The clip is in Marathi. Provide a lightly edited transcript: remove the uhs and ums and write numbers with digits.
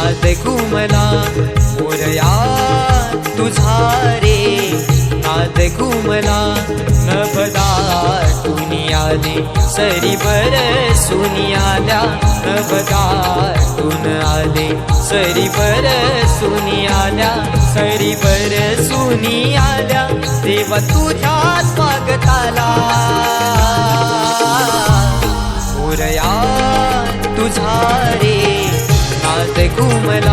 नाद घुमला मोरया तुझा रे नाद घुमला नभदाटून आले सरी बरसून आल्या नभदाटून आले सरी बरसून आल्या सरी बरसून आल्या देवा तुझ्या स्वागताला मोरया तुझा रे नाद घुमला